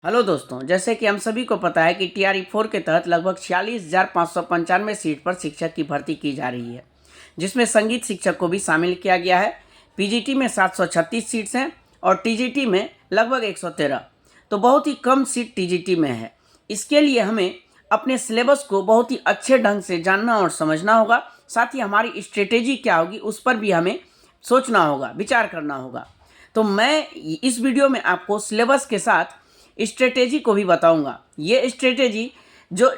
Hello दोस्तों, जैसे कि हम सभी को पता है कि टीआरई 4 के तहत लगभग 46,595 सीट पर शिक्षक की भर्ती की जा रही है, जिसमें संगीत शिक्षक को भी शामिल किया गया है। पीजीटी में 736 सीट्स हैं और टीजीटी में लगभग 113, तो बहुत ही कम सीट टीजीटी में है। इसके लिए हमें अपने सिलेबस को बहुत ही अच्छे ढंग से जानना और समझना होगा। साथ ही हमारी स्ट्रेटेजी क्या होगी उस पर भी हमें सोचना होगा, विचार करना होगा। तो मैं इस वीडियो में आपको सिलेबस के साथ स्ट्रेटेजी को भी बताऊंगा। ये स्ट्रेटेजी जो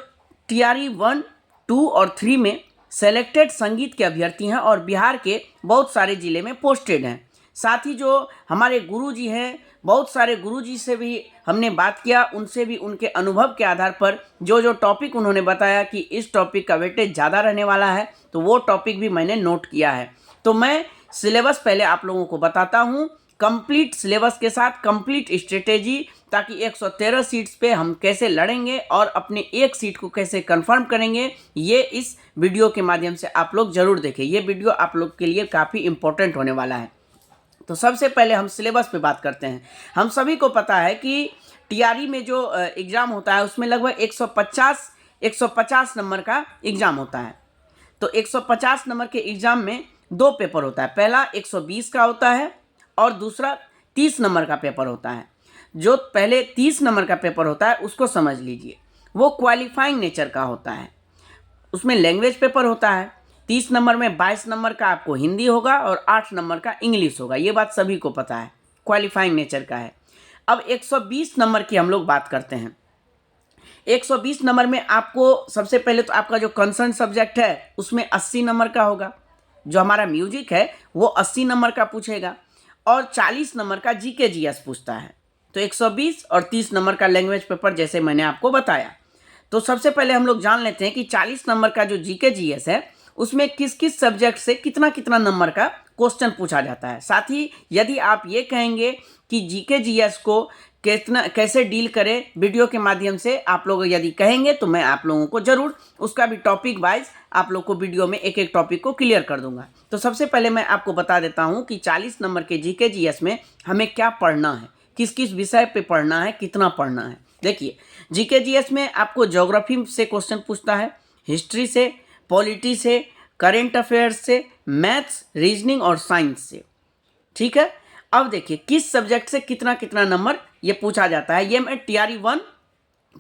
टीआरई 1, 2 और 3 में सेलेक्टेड संगीत के अभ्यर्थी हैं और बिहार के बहुत सारे ज़िले में पोस्टेड हैं। साथ ही जो हमारे गुरुजी हैं, बहुत सारे गुरुजी से भी हमने बात किया, उनसे भी उनके अनुभव के आधार पर जो जो टॉपिक उन्होंने बताया कि इस टॉपिक का वेटेज ज़्यादा रहने वाला है, तो वो टॉपिक भी मैंने नोट किया है। तो मैं सिलेबस पहले आप लोगों को बताता हूँ, कंप्लीट सिलेबस के साथ कंप्लीट स्ट्रेटेजी, ताकि 113 सीट्स पे हम कैसे लड़ेंगे और अपने एक सीट को कैसे कंफर्म करेंगे, ये इस वीडियो के माध्यम से आप लोग जरूर देखें। ये वीडियो आप लोग के लिए काफ़ी इंपॉर्टेंट होने वाला है। तो सबसे पहले हम सिलेबस पे बात करते हैं। हम सभी को पता है कि टीआरई में जो एग्ज़ाम होता है उसमें लगभग 150 नंबर का एग्ज़ाम होता है। तो 150 नंबर के एग्ज़ाम में दो पेपर होता है, पहला 120 का होता है और दूसरा 30 नंबर का पेपर होता है। जो पहले 30 नंबर का पेपर होता है उसको समझ लीजिए, वो क्वालिफाइंग नेचर का होता है। उसमें लैंग्वेज पेपर होता है। 30 नंबर में 22 नंबर का आपको हिंदी होगा और 8 नंबर का इंग्लिश होगा, ये बात सभी को पता है, क्वालिफाइंग नेचर का है। अब 120 नंबर की हम लोग बात करते हैं। 120 नंबर में आपको सबसे पहले तो आपका जो कंसर्न सब्जेक्ट है उसमें 80 नंबर का होगा। जो हमारा म्यूजिक है वो 80 नंबर का पूछेगा और 40 नंबर का जीके जीएस पूछता है। तो 120 और 30 नंबर का लैंग्वेज पेपर, जैसे मैंने आपको बताया। तो सबसे पहले हम लोग जान लेते हैं कि 40 नंबर का जो जीके जीएस है उसमें किस किस सब्जेक्ट से कितना कितना नंबर का क्वेश्चन पूछा जाता है। साथ ही यदि आप ये कहेंगे कि जीके जीएस को कितना कैसे डील करें वीडियो के माध्यम से, आप लोग यदि कहेंगे तो मैं आप लोगों को ज़रूर उसका भी टॉपिक वाइज आप लोग को वीडियो में एक एक टॉपिक को क्लियर कर दूंगा। तो सबसे पहले मैं आपको बता देता हूं कि 40 नंबर के जीके जीएस में हमें क्या पढ़ना है, किस किस विषय पे पढ़ना है, कितना पढ़ना है। देखिए, जीके जीएस में आपको ज्योग्राफी से क्वेश्चन पूछता है, हिस्ट्री से, पॉलिटी से, करेंट अफेयर्स से, मैथ्स, रीजनिंग और साइंस से। ठीक है। अब देखिए किस सब्जेक्ट से कितना कितना नंबर ये पूछा जाता है, ये मैं टीआरई 1,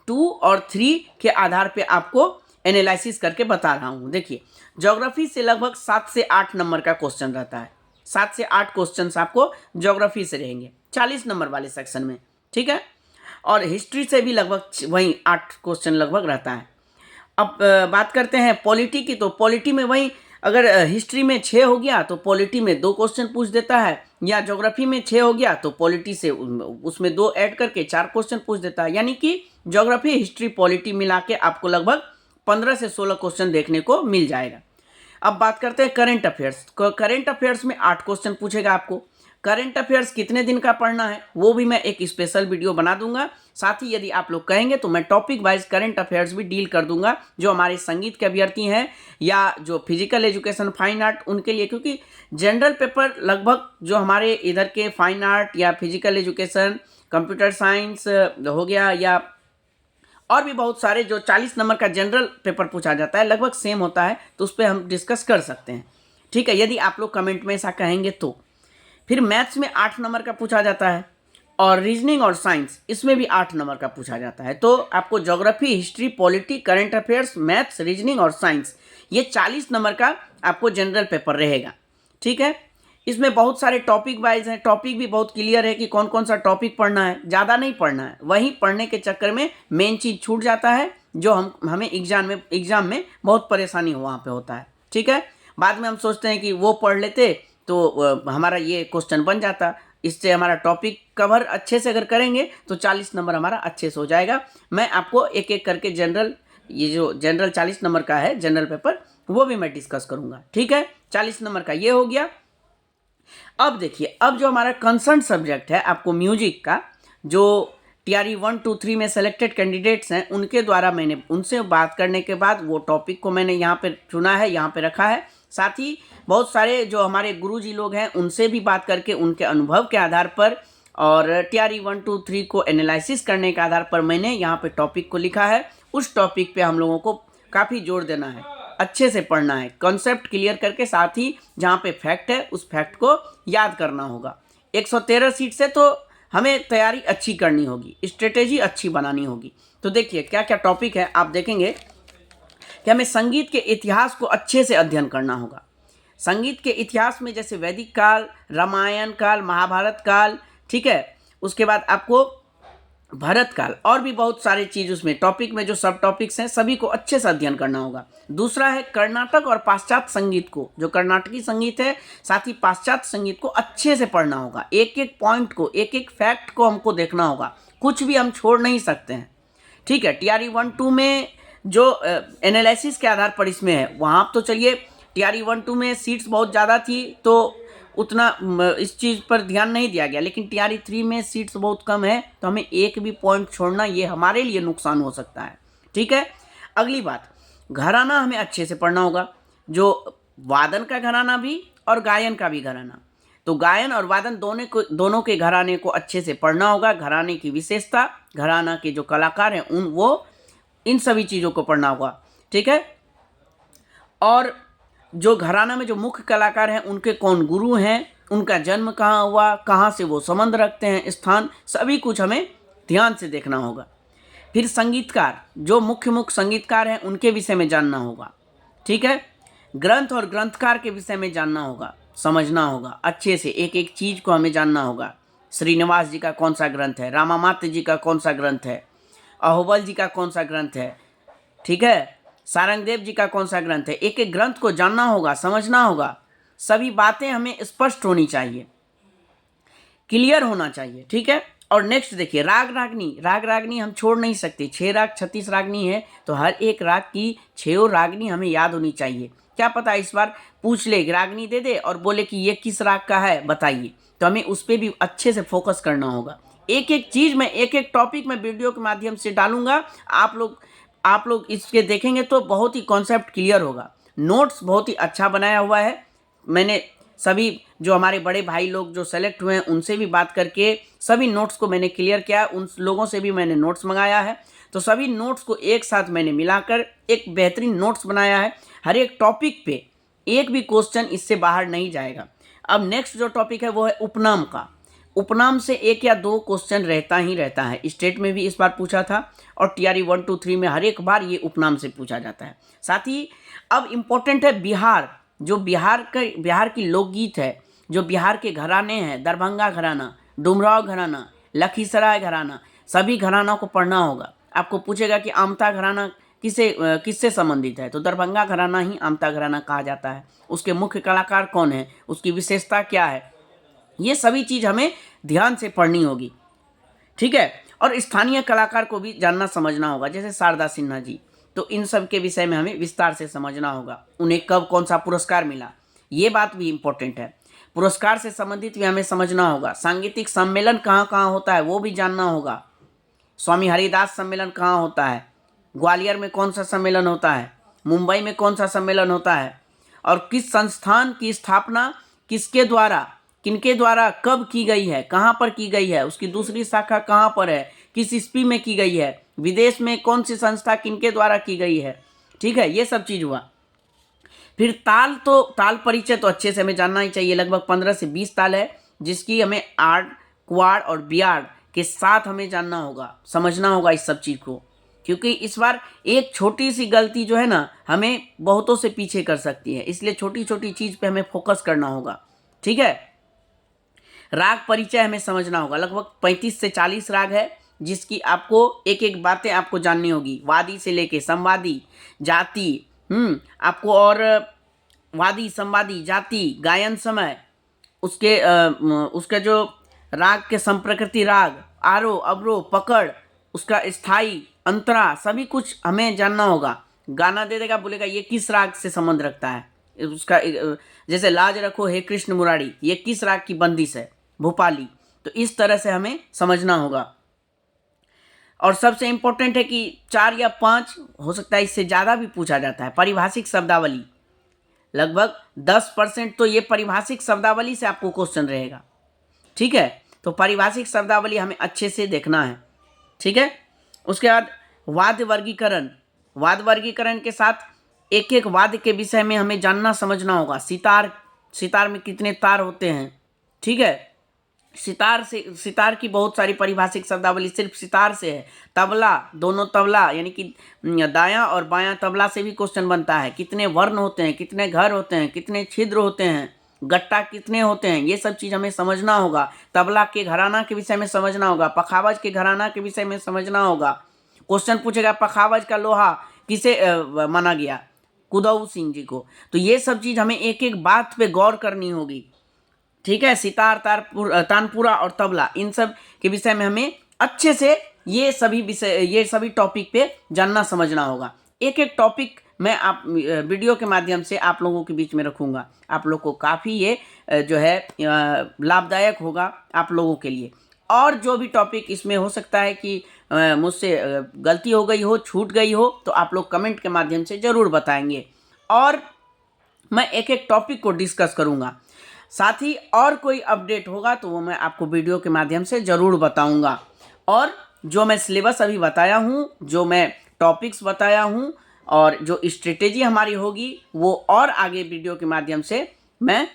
2 और 3 के आधार पे आपको एनालिसिस करके बता रहा हूँ। देखिए, ज्योग्राफी से लगभग 7 से 8 नंबर का क्वेश्चन रहता है। 7 से 8 क्वेश्चन आपको ज्योग्राफी से रहेंगे 40 नंबर वाले सेक्शन में। ठीक है। और हिस्ट्री से भी लगभग वही 8 क्वेश्चन लगभग रहता है। अब बात करते हैं पॉलिटी की। तो पॉलिटी में वही, अगर हिस्ट्री में 6 हो गया तो पॉलिटी में 2 क्वेश्चन पूछ देता है, या ज्योग्राफी में 6 हो गया तो पॉलिटी से उसमें 2 ऐड करके 4 क्वेश्चन पूछ देता है। यानी कि ज्योग्राफी, हिस्ट्री, पॉलिटी मिला के आपको लगभग 15 से 16 क्वेश्चन देखने को मिल जाएगा। अब बात करते हैं करेंट अफेयर्स। करेंट अफेयर्स में 8 क्वेश्चन पूछेगा आपको। करंट अफेयर्स कितने दिन का पढ़ना है वो भी मैं एक स्पेशल वीडियो बना दूंगा। साथ ही यदि आप लोग कहेंगे तो मैं टॉपिक वाइज करंट अफेयर्स भी डील कर दूंगा, जो हमारे संगीत के अभ्यर्थी हैं या जो फिजिकल एजुकेशन, फाइन आर्ट, उनके लिए। क्योंकि जनरल पेपर लगभग जो हमारे इधर के फाइन आर्ट या फिजिकल एजुकेशन, कंप्यूटर साइंस हो गया, या और भी बहुत सारे जो 40 नंबर का जनरल पेपर पूछा जाता है लगभग सेम होता है, तो उस पर हम डिस्कस कर सकते हैं। ठीक है, यदि आप लोग कमेंट में ऐसा कहेंगे तो। फिर मैथ्स में 8 नंबर का पूछा जाता है और रीजनिंग और साइंस इसमें भी 8 नंबर का पूछा जाता है। तो आपको geography, history, polity, current affairs, maths, reasoning और साइंस, ये 40 नंबर का आपको जनरल पेपर रहेगा। ठीक है। इसमें बहुत सारे टॉपिक वाइज हैं, टॉपिक भी बहुत क्लियर है कि कौन कौन सा टॉपिक पढ़ना है, ज़्यादा नहीं पढ़ना है। वहीं पढ़ने के चक्कर में मेन चीज़ छूट जाता है, जो हमें एग्जाम में बहुत परेशानी वहाँ पे होता है। ठीक है। बाद में हम सोचते हैं कि वो पढ़ लेते तो हमारा ये क्वेश्चन बन जाता, इससे हमारा टॉपिक कवर अच्छे से अगर करेंगे तो 40 नंबर हमारा अच्छे से हो जाएगा। मैं आपको एक एक करके जनरल, ये जो जनरल 40 नंबर का है जनरल पेपर, वो भी मैं डिस्कस करूंगा। ठीक है। 40 नंबर का ये हो गया। अब देखिए, अब जो हमारा कंसर्न सब्जेक्ट है आपको म्यूजिक का, जो टीआरई 1, 2, 3 में सेलेक्टेड कैंडिडेट्स हैं उनके द्वारा मैंने उनसे बात करने के बाद वो टॉपिक को मैंने यहाँ पे चुना है, यहाँ पे रखा है। साथ ही बहुत सारे जो हमारे गुरुजी लोग हैं उनसे भी बात करके उनके अनुभव के आधार पर और टीआरई 1, 2, 3 को एनालिसिस करने के आधार पर मैंने यहाँ पे टॉपिक को लिखा है। उस टॉपिक पे हम लोगों को काफ़ी जोर देना है, अच्छे से पढ़ना है, कॉन्सेप्ट क्लियर करके, साथ ही जहाँ पे फैक्ट है उस फैक्ट को याद करना होगा। 113 सीट से तो हमें तैयारी अच्छी करनी होगी, स्ट्रेटेजी अच्छी बनानी होगी। तो देखिए क्या क्या टॉपिक है, आप देखेंगे कि हमें संगीत के इतिहास को अच्छे से अध्ययन करना होगा। संगीत के इतिहास में जैसे वैदिक काल, रामायण काल, महाभारत काल, ठीक है, उसके बाद आपको भरत काल, और भी बहुत सारे चीज़ उसमें टॉपिक में जो सब टॉपिक्स हैं सभी को अच्छे से अध्ययन करना होगा। दूसरा है कर्नाटक और पाश्चात्य संगीत को, जो कर्नाटकी संगीत है, साथ ही पाश्चात्य संगीत को अच्छे से पढ़ना होगा। एक एक पॉइंट को, एक एक फैक्ट को हमको देखना होगा, कुछ भी हम छोड़ नहीं सकते हैं, ठीक है। टीआरई 1, 2 में जो एनालिसिस के आधार पर इसमें है, वहाँ तो चलिए टीआरई 1, 2 में सीट्स बहुत ज़्यादा थी तो उतना इस चीज़ पर ध्यान नहीं दिया गया, लेकिन टीआरई 3 में सीट्स बहुत कम है तो हमें एक भी पॉइंट छोड़ना ये हमारे लिए नुकसान हो सकता है, ठीक है। अगली बात, घराना हमें अच्छे से पढ़ना होगा, जो वादन का घराना भी और गायन का भी घराना। तो गायन और वादन दोनों के घराने को अच्छे से पढ़ना होगा, घराने की विशेषता, घराना के जो कलाकार हैं इन सभी चीज़ों को पढ़ना होगा, ठीक है। और जो घराना में जो मुख्य कलाकार हैं उनके कौन गुरु हैं, उनका जन्म कहाँ हुआ, कहाँ से वो संबंध रखते हैं, स्थान, सभी कुछ हमें ध्यान से देखना होगा। फिर संगीतकार, जो मुख्य संगीतकार हैं उनके विषय में जानना होगा, ठीक है। ग्रंथ और ग्रंथकार के विषय में जानना होगा, समझना होगा अच्छे से, एक एक चीज़ को हमें जानना होगा। श्रीनिवास जी का कौन सा ग्रंथ है, रामामात्य जी का कौन सा ग्रंथ है, अहोबल जी का कौन सा ग्रंथ है, ठीक है, सारंगदेव जी का कौन सा ग्रंथ है। एक एक ग्रंथ को जानना होगा, समझना होगा, सभी बातें हमें स्पष्ट होनी चाहिए, क्लियर होना चाहिए, ठीक है। और नेक्स्ट देखिए राग रागनी हम छोड़ नहीं सकते। 6 राग 36 रागनी है तो हर एक राग की 6 रागनी हमें याद होनी चाहिए। क्या पता इस बार पूछ ले, रागनी दे दे और बोले कि ये किस राग का है बताइए, तो हमें उस पर भी अच्छे से फोकस करना होगा। एक एक चीज़ में, एक एक टॉपिक में वीडियो के माध्यम से डालूंगा, आप लोग इसके देखेंगे तो बहुत ही कॉन्सेप्ट क्लियर होगा। नोट्स बहुत ही अच्छा बनाया हुआ है, मैंने सभी जो हमारे बड़े भाई लोग जो सेलेक्ट हुए हैं उनसे भी बात करके सभी नोट्स को मैंने क्लियर किया, उन लोगों से भी मैंने नोट्स मंगाया है, तो सभी नोट्स को एक साथ मैंने मिलाकर एक बेहतरीन नोट्स बनाया है। हर एक टॉपिक पे एक भी क्वेश्चन इससे बाहर नहीं जाएगा। अब नेक्स्ट जो टॉपिक है वो है उपनाम का। उपनाम से 1 या 2 क्वेश्चन रहता ही रहता है, स्टेट में भी इस बार पूछा था और टीआरई 1, 2, 3 में हर एक बार ये उपनाम से पूछा जाता है। साथ ही अब इम्पोर्टेंट है बिहार, जो बिहार की लोकगीत है, जो बिहार के घराने हैं, दरभंगा घराना, डुमराव घराना, लखीसराय घराना, सभी घरानों को पढ़ना होगा। आपको पूछेगा कि आमता घराना किससे संबंधित है, तो दरभंगा घराना ही आमता घराना कहा जाता है। उसके मुख्य कलाकार कौन है, उसकी विशेषता क्या है, ये सभी चीज़ हमें ध्यान से पढ़नी होगी, ठीक है। और स्थानीय कलाकार को भी जानना समझना होगा, जैसे शारदा सिन्हा जी, तो इन सब के विषय में हमें विस्तार से समझना होगा। उन्हें कब कौन सा पुरस्कार मिला, ये बात भी इम्पोर्टेंट है। पुरस्कार से संबंधित भी हमें समझना होगा। सांगीतिक सम्मेलन कहाँ कहाँ होता है वो भी जानना होगा। स्वामी हरिदास सम्मेलन कहाँ होता है, ग्वालियर में कौन सा सम्मेलन होता है, मुंबई में कौन सा सम्मेलन होता है, और किस संस्थान की स्थापना किनके द्वारा कब की गई है, कहाँ पर की गई है, उसकी दूसरी शाखा कहाँ पर है, किस ईस्वी में की गई है, विदेश में कौन सी संस्था किनके द्वारा की गई है, ठीक है, ये सब चीज़ हुआ। फिर ताल परिचय तो अच्छे से हमें जानना ही चाहिए। लगभग 15 से 20 ताल है, जिसकी हमें आड़, क्वाड़ और बियाड़ के साथ हमें जानना होगा, समझना होगा इस सब चीज़ को, क्योंकि इस बार एक छोटी सी गलती जो है ना हमें बहुतों से पीछे कर सकती है, इसलिए छोटी छोटी चीज़ पे हमें फोकस करना होगा, ठीक है। राग परिचय हमें समझना होगा। लगभग 35 से 40 राग है, जिसकी आपको एक एक बातें आपको जाननी होगी, वादी से लेके संवादी, जाति, आपको, और वादी, संवादी, जाति, गायन समय, उसके जो राग के संप्रकृति राग, आरोह अवरोह पकड़, उसका स्थाई अंतरा, सभी कुछ हमें जानना होगा। गाना दे देगा, बोलेगा ये किस राग से संबंध रखता है, उसका जैसे लाज रखो हे कृष्ण मुरारी, ये किस राग की बंदिश है, भोपाली, तो इस तरह से हमें समझना होगा। और सबसे इम्पोर्टेंट है कि 4 या 5 हो सकता है, इससे ज़्यादा भी पूछा जाता है। पारिभाषिक शब्दावली, लगभग 10% तो ये पारिभाषिक शब्दावली से आपको क्वेश्चन रहेगा, ठीक है। तो पारिभाषिक शब्दावली हमें अच्छे से देखना है, ठीक है। उसके बाद वाद्य वर्गीकरण, वाद्य वर्गीकरण के साथ एक एक वाद्य के विषय में हमें जानना समझना होगा। सितार में कितने तार होते हैं, ठीक है। सितार की बहुत सारी पारिभाषिक शब्दावली सिर्फ सितार से है। तबला, दोनों तबला यानी कि दायां और बायां तबला से भी क्वेश्चन बनता है। कितने वर्ण होते हैं, कितने घर होते हैं, कितने छिद्र होते हैं, गट्टा कितने होते हैं, ये सब चीज़ हमें समझना होगा। तबला के घराना के विषय में समझना होगा, पखावज के घराना के विषय में समझना होगा। क्वेश्चन पूछेगा पखावज का लोहा किसे माना गया, कुदऊ सिंह जी को। तो ये सब चीज़ हमें एक एक बात पे गौर करनी होगी, ठीक है। सितार, तानपुरा और तबला, इन सब के विषय में हमें अच्छे से ये सभी टॉपिक पे जानना समझना होगा। एक एक टॉपिक मैं आप वीडियो के माध्यम से आप लोगों के बीच में रखूँगा। आप लोग को काफ़ी ये जो है लाभदायक होगा आप लोगों के लिए। और जो भी टॉपिक इसमें हो सकता है कि मुझसे गलती हो गई हो, छूट गई हो, तो आप लोग कमेंट के माध्यम से ज़रूर बताएंगे और मैं एक एक टॉपिक को डिस्कस करूँगा। साथ ही और कोई अपडेट होगा तो वो मैं आपको वीडियो के माध्यम से ज़रूर बताऊंगा। और जो मैं सिलेबस अभी बताया हूँ, जो मैं टॉपिक्स बताया हूँ और जो स्ट्रेटेजी हमारी होगी, वो और आगे वीडियो के माध्यम से मैं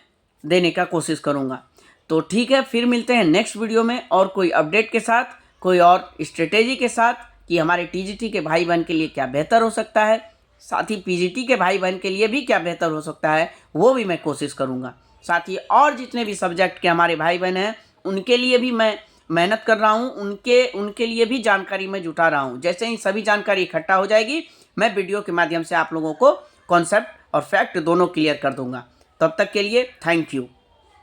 देने का कोशिश करूँगा। तो ठीक है, फिर मिलते हैं नेक्स्ट वीडियो में और कोई अपडेट के साथ, कोई और स्ट्रेटेजी के साथ कि हमारे टीजीटी के भाई बहन के लिए क्या बेहतर हो सकता है, साथ ही पीजीटी के भाई बहन के लिए भी क्या बेहतर हो सकता है, वो भी मैं कोशिश करूँगा। साथ ही और जितने भी सब्जेक्ट के हमारे भाई बहन हैं उनके लिए भी मैं मेहनत कर रहा हूँ, उनके लिए भी जानकारी मैं जुटा रहा हूँ। जैसे ही सभी जानकारी इकट्ठा हो जाएगी, मैं वीडियो के माध्यम से आप लोगों को कॉन्सेप्ट और फैक्ट दोनों क्लियर कर दूंगा। तब तक के लिए थैंक यू।